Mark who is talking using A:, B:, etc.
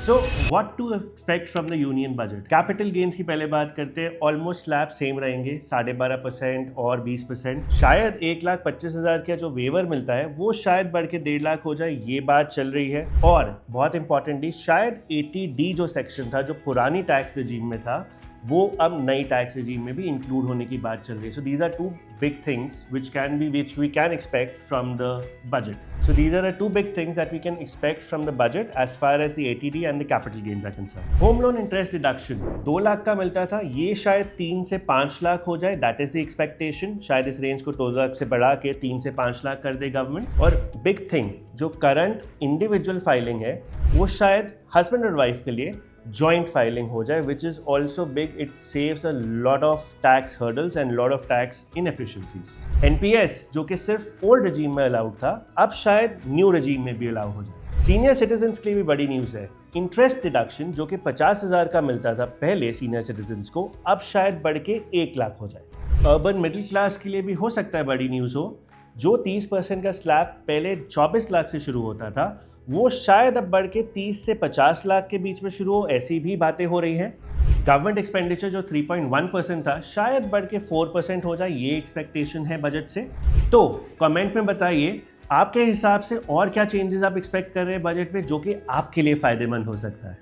A: So what to expect from the union budget. Capital gains की पहले बात करते हैं। ऑलमोस्ट स्लैब सेम रहेंगे, 12.5% और 20%। शायद 1,25,000 का जो वेवर मिलता है वो शायद बढ़ के 1.5 लाख हो जाए, ये बात चल रही है। और बहुत इंपॉर्टेंटली शायद 80D जो सेक्शन था, जो पुरानी टैक्स रिजीम में था, वो अब नई टैक्स रिजीम में भी इंक्लूड होने की बात चल रही है। So these are two big things which we can expect from the budget. So these are the two big things that we can expect from the budget as far as the ATD and the capital gains are concerned. Home loan interest deduction 2 lakh का मिलता था, ये शायद 3 से 5 लाख हो जाए, that is the expectation। शायद इस रेंज को 2 लाख से बढ़ा के 3 से 5 लाख कर दे गवर्नमेंट। और बिग थिंग जो करंट इंडिविजुअल फाइलिंग है वो शायद हस्बैंड और वाइफ के लिए joint filing हो जाए, which is also big. It saves a lot of tax hurdles and lot of tax inefficiencies. NPS जो कि सिर्फ ओल्ड regime में अलाउड था, अब शायद न्यू regime में भी अलाउ हो जाए। सीनियर सिटीजन्स के लिए भी बड़ी न्यूज़ है। इंटरेस्ट डिडक्शन जो कि 50,000 का मिलता था पहले सीनियर सिटीजन्स को, अब शायद बढ़ के 1 लाख हो जाए। अर्बन मिडिल क्लास के लिए भी हो सकता है बड़ी न्यूज़ हो। जो 30% का स्लैब पहले 24 लाख से शुरू होता था, वो शायद अब बढ़ के 30 से 50 लाख के बीच में शुरू हो, ऐसी भी बातें हो रही हैं। गवर्नमेंट एक्सपेंडिचर जो 3.1% था, शायद बढ़ के 4% हो जाए, ये एक्सपेक्टेशन है बजट से। तो कमेंट में बताइए आपके हिसाब से और क्या चेंजेस आप एक्सपेक्ट कर रहे हैं बजट में, जो कि आपके लिए फायदेमंद हो सकता है।